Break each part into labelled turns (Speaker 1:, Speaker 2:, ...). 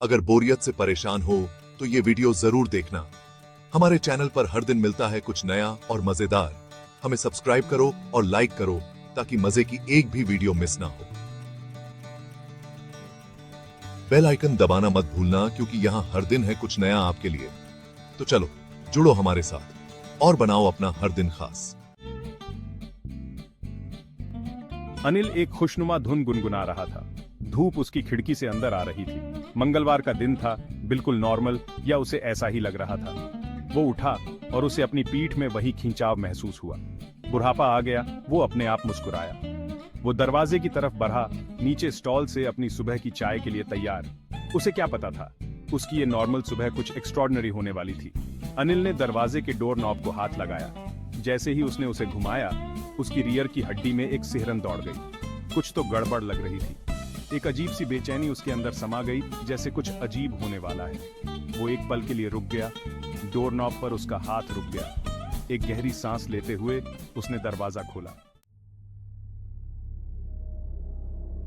Speaker 1: अगर बोरियत से परेशान हो तो ये वीडियो जरूर देखना। हमारे चैनल पर हर दिन मिलता है कुछ नया और मजेदार। हमें सब्सक्राइब करो और लाइक करो ताकि मजे की एक भी वीडियो मिस ना हो। बेल आइकन दबाना मत भूलना क्योंकि यहाँ हर दिन है कुछ नया आपके लिए। तो चलो जुड़ो हमारे साथ और बनाओ अपना हर दिन खास।
Speaker 2: अनिल एक खुशनुमा धुन गुनगुना रहा था। धूप उसकी खिड़की से अंदर आ रही थी। मंगलवार का दिन था, बिल्कुल नॉर्मल, या उसे ऐसा ही लग रहा था। वो उठा और उसे अपनी पीठ में वही खिंचाव महसूस हुआ। बुढ़ापा आ गया, वो अपने आप मुस्कुराया। वो दरवाजे की तरफ बढ़ा, नीचे स्टॉल से अपनी सुबह की चाय के लिए तैयार। उसे क्या पता था, उसकी ये नॉर्मल सुबह कुछ एक्स्ट्रॉर्डिनरी होने वाली थी। अनिल ने दरवाजे के डोर नॉब को हाथ लगाया। जैसे ही उसने उसे घुमाया, उसकी रियर की हड्डी में एक सिहरन दौड़ गई। कुछ तो गड़बड़ लग रही थी। एक अजीब सी बेचैनी उसके अंदर समा गई, जैसे कुछ अजीब होने वाला है। वो एक पल के लिए रुक गया। डोर नॉब पर उसका हाथ रुक गया। एक गहरी सांस लेते हुए उसने दरवाजा खोला।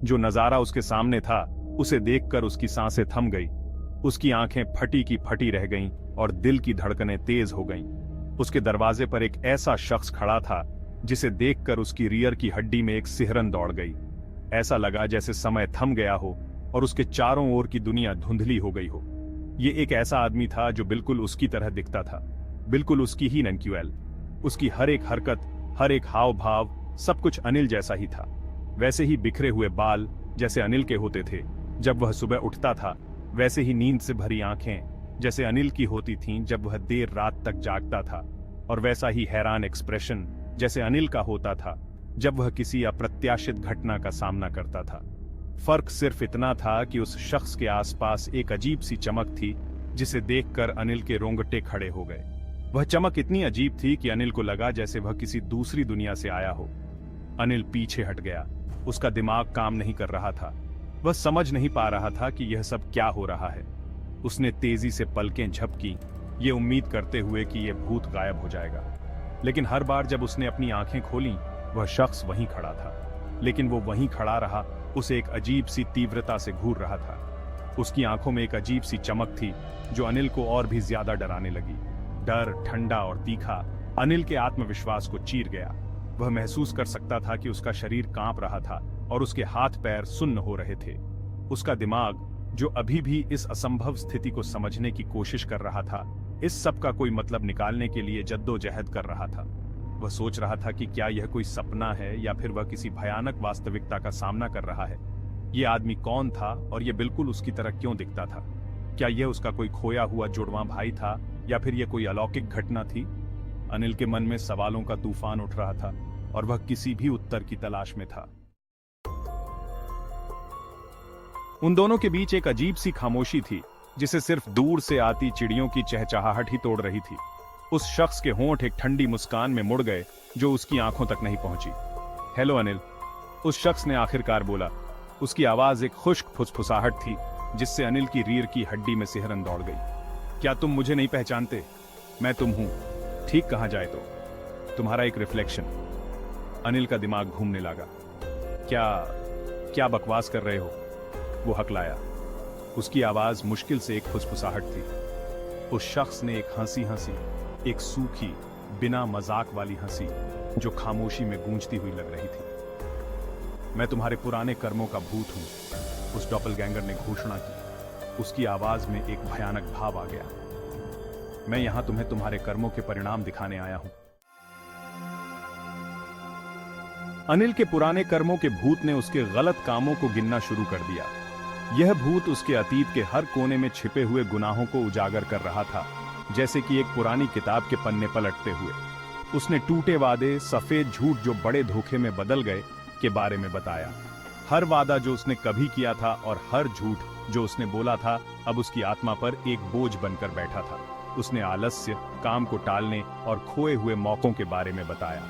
Speaker 2: जो नजारा उसके सामने था, उसे देखकर उसकी सांसें थम गई। उसकी आंखें फटी की फटी रह गईं और दिल की धड़कनें तेज हो गईं। उसके दरवाजे पर एक ऐसा शख्स खड़ा था जिसे देखकर उसकी रियर की हड्डी में एक सिहरन दौड़ गई। ऐसा लगा जैसे समय थम गया हो और उसके चारों ओर की दुनिया धुंधली हो गई हो। ये एक ऐसा आदमी था जो बिल्कुल उसकी तरह दिखता था, बिल्कुल उसकी ही ननक्यूएल। उसकी हर एक हरकत, हर एक हाव भाव, सब कुछ अनिल जैसा ही था। वैसे ही बिखरे हुए बाल जैसे अनिल के होते थे जब वह सुबह उठता था, वैसे ही नींद से भरी आंखें जैसे अनिल की होती थीं जब वह देर रात तक जागता था, और वैसा ही हैरान एक्सप्रेशन जैसे अनिल का होता था जब वह किसी अप्रत्याशित घटना का सामना करता था। फर्क सिर्फ इतना था कि उस शख्स के आसपास एक अजीब सी चमक थी जिसे देखकर अनिल के रोंगटे खड़े हो गए। वह चमक इतनी अजीब थी कि अनिल को लगा जैसे वह किसी दूसरी दुनिया से आया हो। अनिल पीछे हट गया। उसका दिमाग काम नहीं कर रहा था। वह समझ नहीं पा रहा था कि यह सब क्या हो रहा है। उसने तेजी से पलकें झपकी, ये उम्मीद करते हुए कि यह भूत गायब हो जाएगा। लेकिन हर बार जब उसने अपनी आंखें खोलीं, वह शख्स वहीं खड़ा था। लेकिन वो वहीं खड़ा रहा, उसे एक अजीब सी तीव्रता से घूर रहा था। उसकी आंखों में एक अजीब सी चमक थी जो अनिल को और भी ज्यादा डराने लगी। डर, ठंडा और तीखा, अनिल के आत्मविश्वास को चीर गया। वह महसूस कर सकता था कि उसका शरीर कांप रहा था और उसके हाथ पैर सुन्न हो रहे थे। उसका दिमाग, जो अभी भी इस असंभव स्थिति को समझने की कोशिश कर रहा था, इस सब का कोई मतलब निकालने के लिए जद्दोजहद कर रहा था। वह सोच रहा था कि क्या यह कोई सपना है या फिर वह किसी भयानक वास्तविकता का सामना कर रहा है। यह आदमी कौन था और यह बिल्कुल उसकी तरह क्यों दिखता था? क्या यह उसका कोई खोया हुआ जुड़वां भाई था या फिर यह कोई अलौकिक घटना थी? अनिल के मन में सवालों का तूफान उठ रहा था और वह किसी भी उत्तर की तलाश में था। उन दोनों के बीच एक अजीब सी खामोशी थी जिसे सिर्फ दूर से आती चिड़ियों की चहचहाहट ही तोड़ रही थी। उस शख्स के होंठ एक ठंडी मुस्कान में मुड़ गए जो उसकी आंखों तक नहीं पहुंची। हेलो अनिल, उस शख्स ने आखिरकार बोला। उसकी आवाज एक खुश्क फुसफुसाहट थी जिससे अनिल की रीढ़ की हड्डी में सिहरन दौड़ गई। क्या तुम मुझे नहीं पहचानते? मैं तुम हूं, ठीक कहा जाए तो तुम्हारा एक रिफ्लेक्शन। अनिल का दिमाग घूमने लगा। क्या क्या बकवास कर रहे हो? वो हकलाया। उसकी आवाज मुश्किल से एक फुसफुसाहट थी। उस शख्स ने एक हंसी हंसी, एक सूखी, बिना मजाक वाली हंसी जो खामोशी में गूंजती हुई लग रही थी। मैं तुम्हारे पुराने कर्मों का भूत हूं, उस डॉपलगैंगर ने घोषणा की। उसकी आवाज में एक भयानक भाव आ गया। मैं यहां तुम्हें तुम्हारे कर्मों के परिणाम दिखाने आया हूं। अनिल के पुराने कर्मों के भूत ने उसके गलत कामों को गिनना शुरू कर दिया। यह भूत उसके अतीत के हर कोने में छिपे हुए गुनाहों को उजागर कर रहा था, जैसे कि एक पुरानी किताब के पन्ने पलटते हुए। उसने टूटे वादे, सफेद झूठ जो बड़े धोखे में बदल गए, के बारे में बताया। हर वादा जो उसने कभी किया था और हर झूठ जो उसने बोला था, अब उसकी आत्मा पर एक बोझ बनकर बैठा था। उसने आलस्य, काम को टालने और खोए हुए मौकों के बारे में बताया।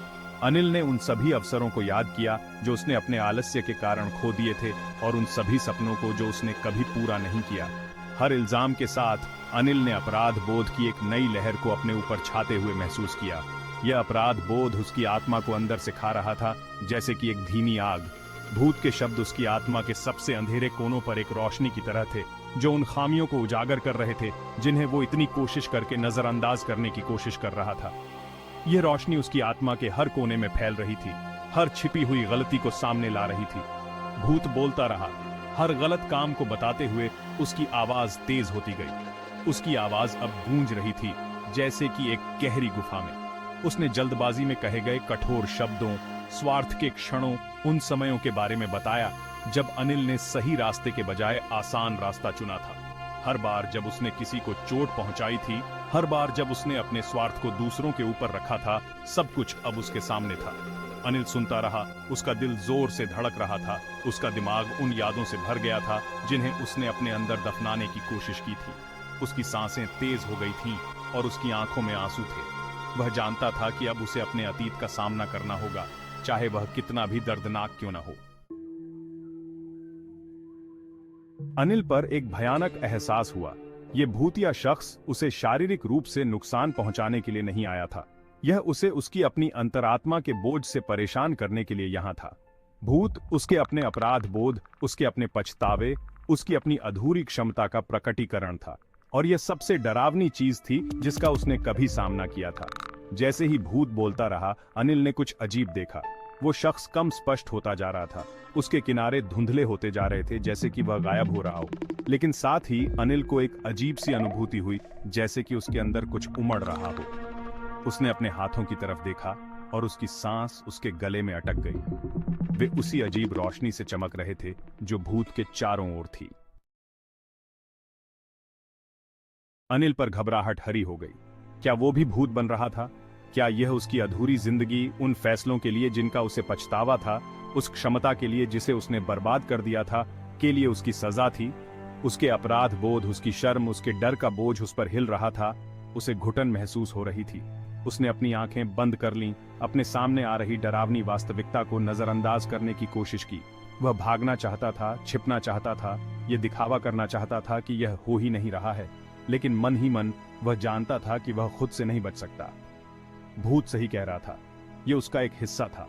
Speaker 2: अनिल ने उन सभी अवसरों को याद किया जो उसने अपने आलस्य के कारण खो दिए थे, और उन सभी सपनों को जो उसने कभी पूरा नहीं किया। हर इल्जाम के साथ अनिल ने अपराध बोध की एक नई लहर को अपने ऊपर छाते हुए महसूस किया। यह अपराध बोध उसकी आत्मा को अंदर से खा रहा था, जैसे कि एक धीमी आग। भूत के शब्द उसकी आत्मा के सबसे अंधेरे कोनों पर एक रोशनी की तरह थे, जो उन खामियों को उजागर कर रहे थे जिन्हें वो इतनी कोशिश करके नजरअंदाज करने की कोशिश कर रहा था। यह रोशनी उसकी आत्मा के हर कोने में फैल रही थी, हर छिपी हुई गलती को सामने ला रही थी। भूत बोलता रहा, हर गलत काम को बताते हुए उसकी आवाज तेज होती गई। उसकी आवाज अब गूंज रही थी, जैसे कि एक गहरी गुफा में। उसने जल्दबाजी में कहे गए कठोर शब्दों, स्वार्थ के क्षणों, उन समयों के बारे में बताया जब अनिल ने सही रास्ते के बजाय आसान रास्ता चुना था। हर बार जब उसने किसी को चोट पहुंचाई थी, हर बार जब उसने अपने स्वार्थ को दूसरों के ऊपर रखा था, सब कुछ अब उसके सामने था। अनिल सुनता रहा, उसका दिल जोर से धड़क रहा था, उसका दिमाग उन यादों से भर गया था जिन्हें उसने अपने अंदर दफनाने की कोशिश की थी। उसकी सांसें तेज हो गई थीं और उसकी आंखों में आंसू थे। वह जानता था कि अब उसे अपने अतीत का सामना करना होगा, चाहे वह कितना भी दर्दनाक क्यों न हो। अनिल पर एक भयानक एहसास हुआ। यह भूतिया शख्स उसे शारीरिक रूप से नुकसान पहुंचाने के लिए नहीं आया था। यह उसे उसकी अपनी अंतरात्मा के बोझ से परेशान करने के लिए यहां था। भूत उसके अपने अपराध बोध, उसके अपने पछतावे, उसकी अपनी अधूरी क्षमता का प्रकटीकरण था। और यह सबसे डरावनी चीज थी जिसका उसने कभी सामना किया था। जैसे ही भूत बोलता रहा, अनिल ने कुछ अजीब देखा। वो शख्स कम स्पष्ट होता जा रहा था, उसके किनारे धुंधले होते जा रहे थे, जैसे कि वह गायब हो रहा हो। लेकिन साथ ही अनिल को एक अजीब सी अनुभूति हुई, जैसे कि उसके अंदर कुछ उमड़ रहा हो। उसने अपने हाथों की तरफ देखा और उसकी सांस उसके गले में अटक गई। वे उसी अजीब रोशनी से चमक रहे थे जो भूत के चारों ओर थी। अनिल पर घबराहट हरी हो गई। क्या वो भी भूत बन रहा था? क्या यह उसकी अधूरी जिंदगी, उन फैसलों के लिए जिनका उसे पछतावा था, उस क्षमता के लिए जिसे उसने बर्बाद कर दिया था, के लिए उसकी सजा थी? उसके अपराध बोध, उसकी शर्म, उसके डर का बोझ उस पर हिल रहा था। उसे घुटन महसूस हो रही थी। उसने अपनी आंखें बंद कर लीं, अपने सामने आ रही डरावनी वास्तविकता को नजरअंदाज करने की कोशिश की। वह भागना चाहता था, छिपना चाहता था, यह दिखावा करना चाहता था कि यह हो ही नहीं रहा है। लेकिन मन ही मन वह जानता था कि वह खुद से नहीं बच सकता। भूत सही कह रहा था, यह उसका एक हिस्सा था,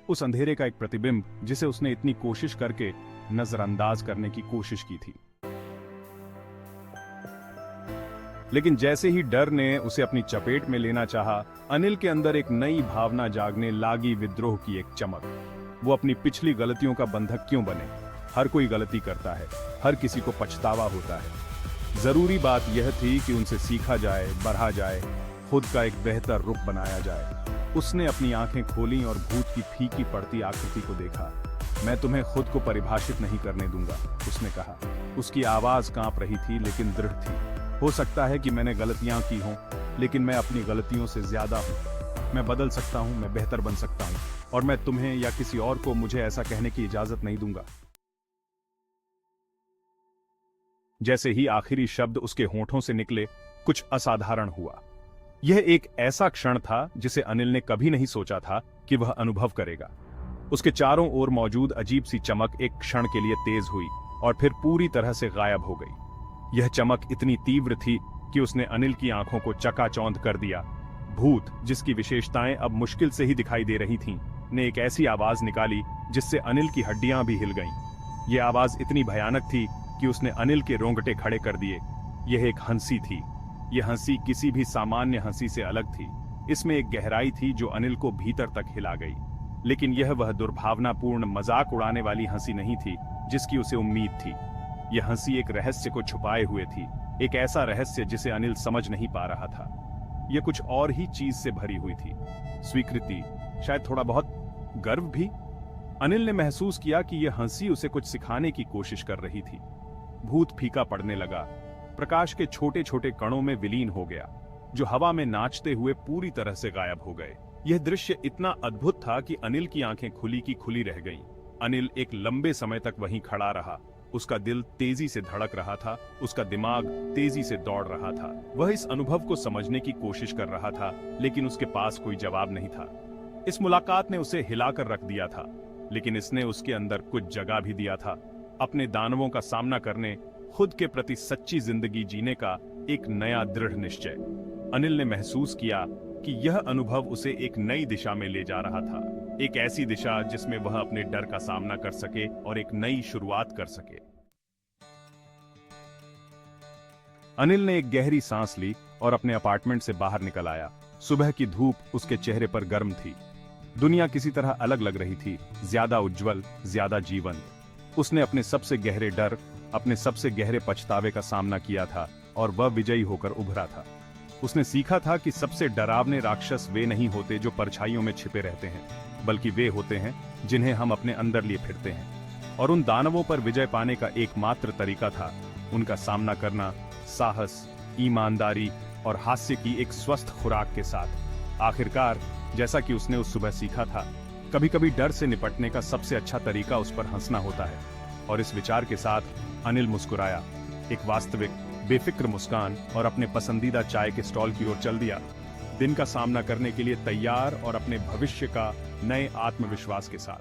Speaker 2: उस अंधेरे का एक प्रतिबिंब जिसे उसने इतनी कोशिश करके नजरअंदाज करने की कोशिश की थी। लेकिन जैसे ही डर ने उसे अपनी चपेट में लेना चाहा, अनिल के अंदर एक नई भावना जागने लागी, विद्रोह की एक चमक। वो अपनी पिछली गलतियों का बंधक क्यों बने? हर कोई गलती करता है, हर किसी को पछतावा होता है। जरूरी बात यह थी कि उनसे सीखा जाए, बढ़ा जाए, खुद का एक बेहतर रुख बनाया जाए। उसने अपनी आंखें खोलीं और भूत की फीकी पड़ती आकृति को देखा। मैं तुम्हें खुद को परिभाषित नहीं करने दूंगा, उसने कहा। उसकी आवाज कांप रही थी लेकिन दृढ़ थी। हो सकता है कि मैंने गलतियां की हों, लेकिन मैं अपनी गलतियों से ज्यादा हूं। मैं बदल सकता हूं, मैं बेहतर बन सकता हूं, और मैं तुम्हें या किसी और को मुझे ऐसा कहने की इजाजत नहीं दूंगा। जैसे ही आखिरी शब्द उसके होठों से निकले, कुछ असाधारण हुआ। यह एक ऐसा क्षण था जिसे अनिल ने कभी नहीं सोचा था कि वह अनुभव करेगा। उसके चारों ओर मौजूद अजीब सी चमक एक क्षण के लिए तेज हुई और फिर पूरी तरह से गायब हो गई। यह चमक इतनी तीव्र थी कि उसने अनिल की आंखों को चकाचौंध कर दिया। भूत, जिसकी विशेषताएं अब मुश्किल से ही दिखाई दे रही थीं, ने एक ऐसी आवाज निकाली जिससे अनिल की हड्डियां भी हिल गईं। यह आवाज इतनी भयानक थी कि उसने अनिल के रोंगटे खड़े कर दिए। यह एक हंसी थी। यह हंसी किसी भी सामान्य हंसी से अलग थी। इसमें एक गहराई थी जो अनिल को भीतर तक हिला गई। लेकिन यह वह दुर्भावनापूर्ण, मजाक उड़ाने वाली हंसी नहीं थी जिसकी उसे उम्मीद थी। यह हंसी एक रहस्य को छुपाए हुए थी, एक ऐसा रहस्य जिसे अनिल समझ नहीं पा रहा था। यह कुछ और ही चीज से भरी हुई थी। स्वीकृति, शायद थोड़ा बहुत गर्व भी। अनिल ने महसूस किया कि यह हंसी उसे कुछ सिखाने की कोशिश कर रही थी। भूत फीका पड़ने लगा, प्रकाश के छोटे छोटे कणों में विलीन हो गया, जो हवा में नाचते हुए पूरी तरह से गायब हो गए। यह दृश्य इतना अद्भुत था कि अनिल की आंखें खुली की खुली रह गईं। अनिल एक लंबे समय तक वहीं खड़ा रहा। उसका दिल तेजी से धड़क रहा था, उसका दिमाग तेजी से दौड़ रहा था। वह इस अनुभव को समझने की कोशिश कर रहा था, लेकिन उसके पास कोई जवाब नहीं था। इस मुलाकात ने उसे हिलाकर रख दिया था, लेकिन इसने उसके अंदर कुछ जगह भी दिया था। अपने दानवों का सामना करने, खुद के प्रति सच्ची जिंदगी जीने का एक नया दृढ़ निश्चय। अनिल ने महसूस किया कि यह अनुभव उसे एक नई दिशा में ले जा रहा था, एक ऐसी दिशा जिसमें वह अपने डर का सामना कर सके और एक नई शुरुआत कर सके। अनिल ने एक गहरी सांस ली और अपने अपार्टमेंट से बाहर निकल आया। सुबह की धूप उसके चेहरे पर गर्म थी। दुनिया किसी तरह अलग लग रही थी, ज्यादा उज्जवल, ज्यादा जीवंत। उसने अपने सबसे गहरे डर, अपने सबसे गहरे पछतावे का सामना किया था और वह विजयी होकर उभरा था। उसने सीखा था कि सबसे डरावने राक्षस वे नहीं होते जो परछाइयों में छिपे रहते हैं, बल्कि वे होते हैं जिन्हें हम अपने अंदर लिए फिरते हैं। और उन दानवों पर विजय पाने का एकमात्र तरीका था उनका सामना करना साहस, ईमानदारी और हास्य की एक स्वस्थ खुराक के साथ। आखिरकार, जैसा कि उसने उस सुबह सीखा था, कभी-कभी डर से निपटने का सबसे अच्छा तरीका उस पर हंसना होता है। और इस विचार के साथ अनिल मुस्कुराया, एक वास्तविक, बेफिक्र मुस्कान, और अपने पसंदीदा चाय के स्टॉल की ओर चल दिया, दिन का सामना करने के लिए तैयार और अपने भविष्य का नए आत्मविश्वास के साथ।